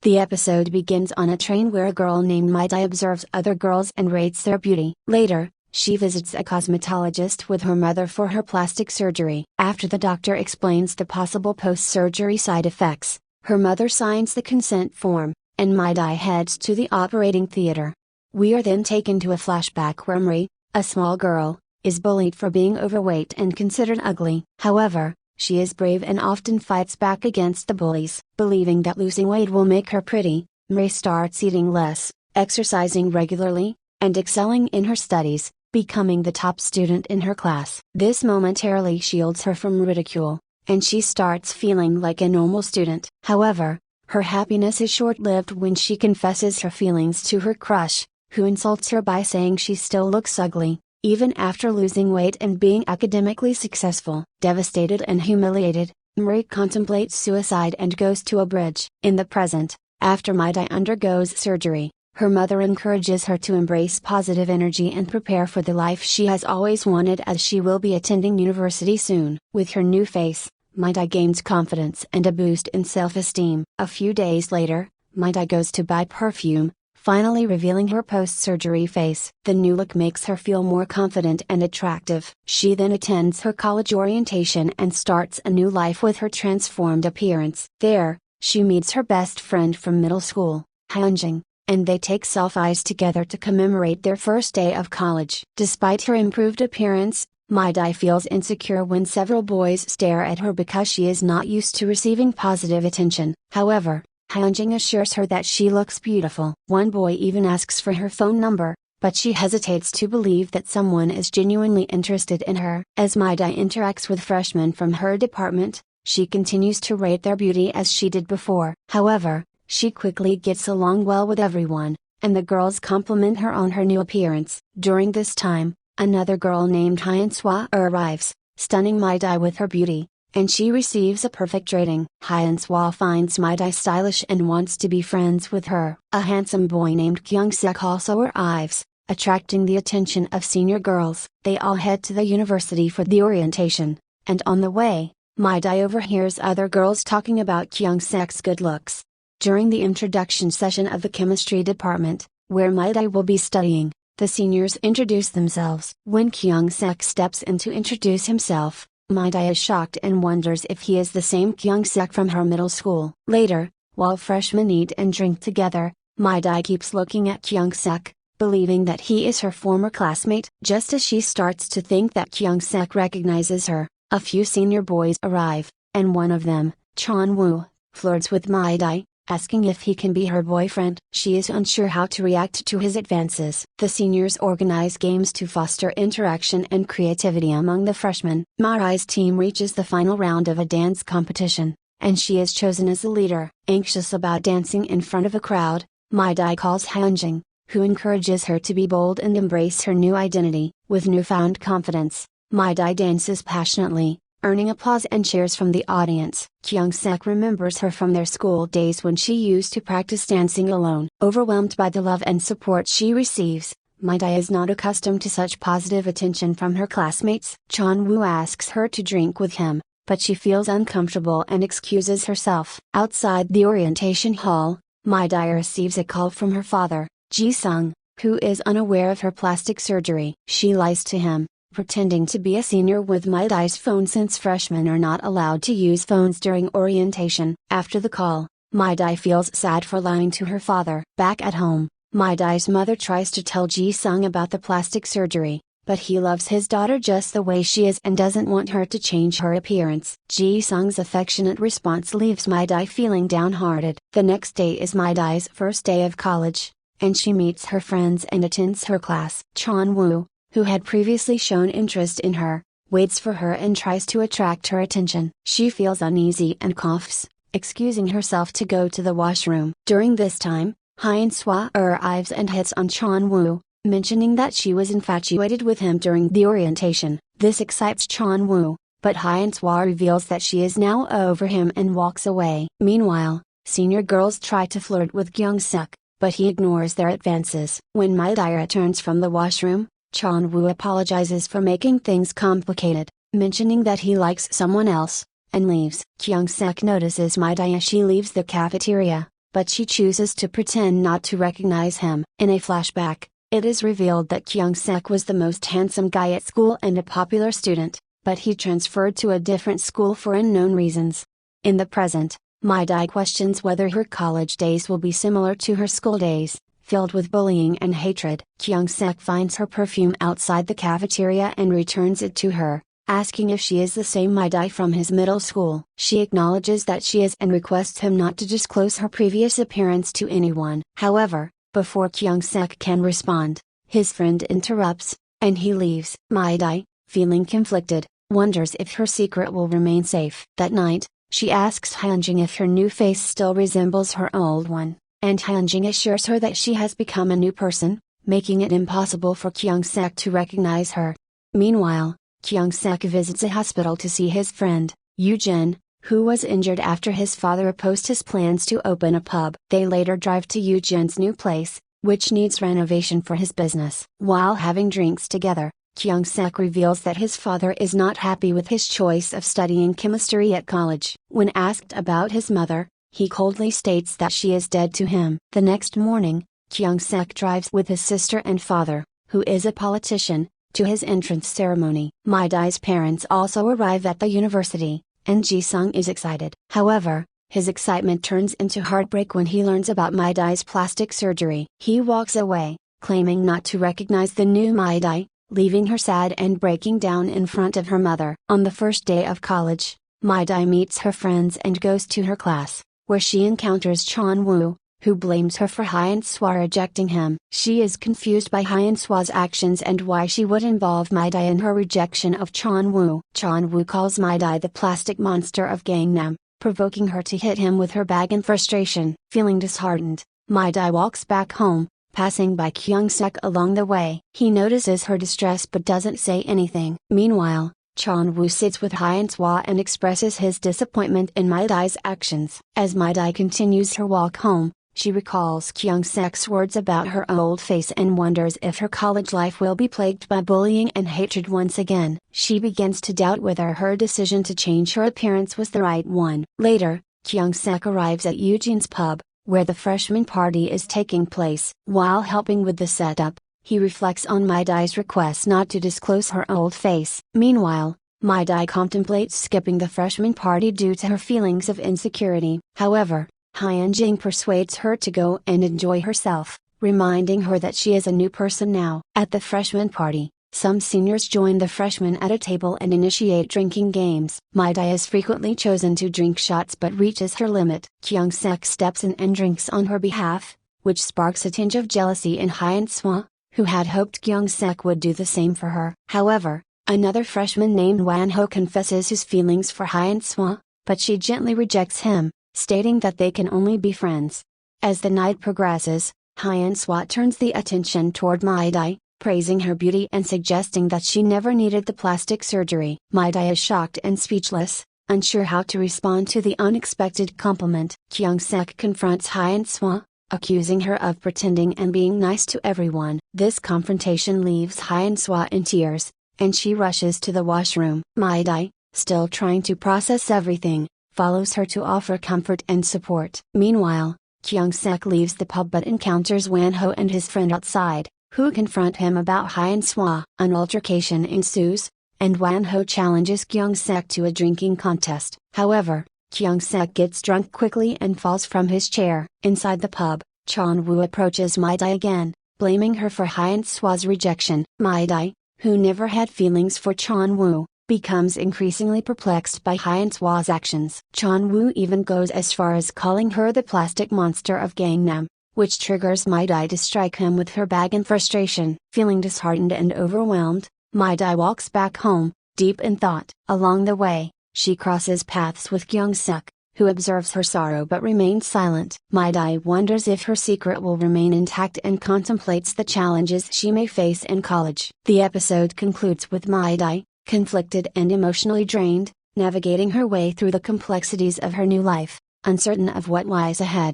The episode begins on a train where a girl named Maida observes other girls and rates their beauty. Later, she visits a cosmetologist with her mother for her plastic surgery. After the doctor explains the possible post-surgery side effects, her mother signs the consent form, and Maida heads to the operating theater. We are then taken to a flashback where Marie, a small girl, is bullied for being overweight and considered ugly. However, she is brave and often fights back against the bullies. Believing that losing weight will make her pretty, Marie starts eating less, exercising regularly, and excelling in her studies, becoming the top student in her class. This momentarily shields her from ridicule, and she starts feeling like a normal student. However, her happiness is short-lived when she confesses her feelings to her crush, who insults her by saying she still looks ugly, even after losing weight and being academically successful. Devastated and humiliated, Marie contemplates suicide and goes to a bridge. In the present, after Maida undergoes surgery, her mother encourages her to embrace positive energy and prepare for the life she has always wanted, as she will be attending university soon. With her new face, Maida gains confidence and a boost in self-esteem. A few days later, Maida goes to buy perfume, finally revealing her post-surgery face. The new look makes her feel more confident and attractive. She then attends her college orientation and starts a new life with her transformed appearance. There, she meets her best friend from middle school, Hyunjin, and they take selfies together to commemorate their first day of college. Despite her improved appearance, Maida feels insecure when several boys stare at her because she is not used to receiving positive attention. However, Hyunjin assures her that she looks beautiful. One boy even asks for her phone number, but she hesitates to believe that someone is genuinely interested in her. As Maida interacts with freshmen from her department, she continues to rate their beauty as she did before. However, she quickly gets along well with everyone, and the girls compliment her on her new appearance. During this time, another girl named Hyeonswa arrives, stunning Maida with her beauty, and she receives a perfect rating. Hyeonswa finds Maida stylish and wants to be friends with her. A handsome boy named Kyung-suk also arrives, attracting the attention of senior girls. They all head to the university for the orientation, and on the way, Maida overhears other girls talking about Kyung-suk's good looks. During the introduction session of the chemistry department, where Maida will be studying, the seniors introduce themselves. When Kyung-suk steps in to introduce himself, Maida is shocked and wonders if he is the same Kyung-suk from her middle school. Later, while freshmen eat and drink together, Maida keeps looking at Kyung-suk, believing that he is her former classmate. Just as she starts to think that Kyung-suk recognizes her, a few senior boys arrive, and one of them, Chon-woo, flirts with Maida, asking if he can be her boyfriend. She is unsure how to react to his advances. The seniors organize games to foster interaction and creativity among the freshmen. Maida's team reaches the final round of a dance competition, and she is chosen as the leader. Anxious about dancing in front of a crowd, Maida calls Hyunjin, who encourages her to be bold and embrace her new identity. With newfound confidence, Maida dances passionately, earning applause and cheers from the audience. Kyung-suk remembers her from their school days when she used to practice dancing alone. Overwhelmed by the love and support she receives, Maida is not accustomed to such positive attention from her classmates. Chon-woo asks her to drink with him, but she feels uncomfortable and excuses herself. Outside the orientation hall, Maida receives a call from her father, Ji-sung, who is unaware of her plastic surgery. She lies to him, pretending to be a senior with Maida's phone since freshmen are not allowed to use phones during orientation. After the call, Maida feels sad for lying to her father. Back at home, Maida's mother tries to tell Ji-sung about the plastic surgery, but he loves his daughter just the way she is and doesn't want her to change her appearance. Ji-sung's affectionate response leaves Maida feeling downhearted. The next day is Maida's first day of college, and she meets her friends and attends her class. Chon-woo, who had previously shown interest in her, waits for her and tries to attract her attention. She feels uneasy and coughs, excusing herself to go to the washroom. During this time, Hyeonswa arrives and hits on Chon-woo, mentioning that she was infatuated with him during the orientation. This excites Chon-woo, but Hyeonswa reveals that she is now over him and walks away. Meanwhile, senior girls try to flirt with Kyung-suk, but he ignores their advances. When Maida returns from the washroom, Chon-woo apologizes for making things complicated, mentioning that he likes someone else, and leaves. Kyung-suk notices Maida as she leaves the cafeteria, but she chooses to pretend not to recognize him. In a flashback, it is revealed that Kyung-sek was the most handsome guy at school and a popular student, but he transferred to a different school for unknown reasons. In the present, Mi-dae questions whether her college days will be similar to her school days, filled with bullying and hatred. Kyung-sek finds her perfume outside the cafeteria and returns it to her, asking if she is the same Mi-dae from his middle school. She acknowledges that she is and requests him not to disclose her previous appearance to anyone. However, before Kyung-sek can respond, his friend interrupts, and he leaves. Mi-dae, feeling conflicted, wonders if her secret will remain safe. That night, she asks Hyunjin if her new face still resembles her old one, and Hyunjin assures her that she has become a new person, making it impossible for Kyung-sek to recognize her. Meanwhile, Kyung-sek visits a hospital to see his friend, Yoo-jin, who was injured after his father opposed his plans to open a pub. They later drive to Yoo-jin's new place, which needs renovation for his business. While having drinks together, Kyung-sek reveals that his father is not happy with his choice of studying chemistry at college. When asked about his mother, he coldly states that she is dead to him. The next morning, Kyung-sek drives with his sister and father, who is a politician, to his entrance ceremony. Mi-dae's parents also arrive at the university, and Ji-sung is excited. However, his excitement turns into heartbreak when he learns about Mi-dae's plastic surgery. He walks away, claiming not to recognize the new Mi-dae, leaving her sad and breaking down in front of her mother. On the first day of college, Mi-dae meets her friends and goes to her class, where she encounters Chon-woo, who blames her for Hyun-swa rejecting him. She is confused by Hyun-swa's actions and why she would involve Mi-dae in her rejection of Chon-woo. Chon-woo calls Mi-dae the plastic monster of Gangnam, provoking her to hit him with her bag in frustration. Feeling disheartened, Mi-dae walks back home, passing by Kyung-sek along the way. He notices her distress but doesn't say anything. Meanwhile, Chon-woo sits with Hyun-swa and expresses his disappointment in Mi-dae's actions. As Mi-dae continues her walk home, she recalls Kyung-sek's words about her old face and wonders if her college life will be plagued by bullying and hatred once again. She begins to doubt whether her decision to change her appearance was the right one. Later, Kyung-sek arrives at Eugene's pub, where the freshman party is taking place. While helping with the setup, he reflects on Mi-dae's request not to disclose her old face. Meanwhile, Mi-dae contemplates skipping the freshman party due to her feelings of insecurity. However, Hyunjin persuades her to go and enjoy herself, reminding her that she is a new person now. At the freshman party, some seniors join the freshmen at a table and initiate drinking games. Mi-dae is frequently chosen to drink shots but reaches her limit. Kyung-sek steps in and drinks on her behalf, which sparks a tinge of jealousy in Hyun-swa, who had hoped Kyung-sek would do the same for her. However, another freshman named Wan-ho confesses his feelings for Hyun-swa, but she gently rejects him, stating that they can only be friends. As the night progresses, Hyun-swa turns the attention toward Mi-dae, praising her beauty and suggesting that she never needed the plastic surgery. Mi-dae is shocked and speechless, unsure how to respond to the unexpected compliment. Kyung-sek confronts Hyun-swa, accusing her of pretending and being nice to everyone. This confrontation leaves Hyun-swa in tears, and she rushes to the washroom. Mi-dae, still trying to process everything, follows her to offer comfort and support. Meanwhile, Kyung-sek leaves the pub but encounters Wan-ho and his friend outside, who confront him about Hyun-swa. An altercation ensues, and Wan-ho challenges Kyung-sek to a drinking contest. However, Kyung-sek gets drunk quickly and falls from his chair. Inside the pub, Chon-woo approaches Mi-dae again, blaming her for Hyun-swa's rejection. Mi-dae, who never had feelings for Chon-woo, becomes increasingly perplexed by Hyun-swa's actions. Chon-woo even goes as far as calling her the plastic monster of Gangnam, which triggers Mi-dae to strike him with her bag in frustration. Feeling disheartened and overwhelmed, Mi-dae walks back home, deep in thought. Along the way, she crosses paths with Kyung-sek, who observes her sorrow but remains silent. Mi-dae wonders if her secret will remain intact and contemplates the challenges she may face in college. The episode concludes with Mi-dae, conflicted and emotionally drained, navigating her way through the complexities of her new life, uncertain of what lies ahead.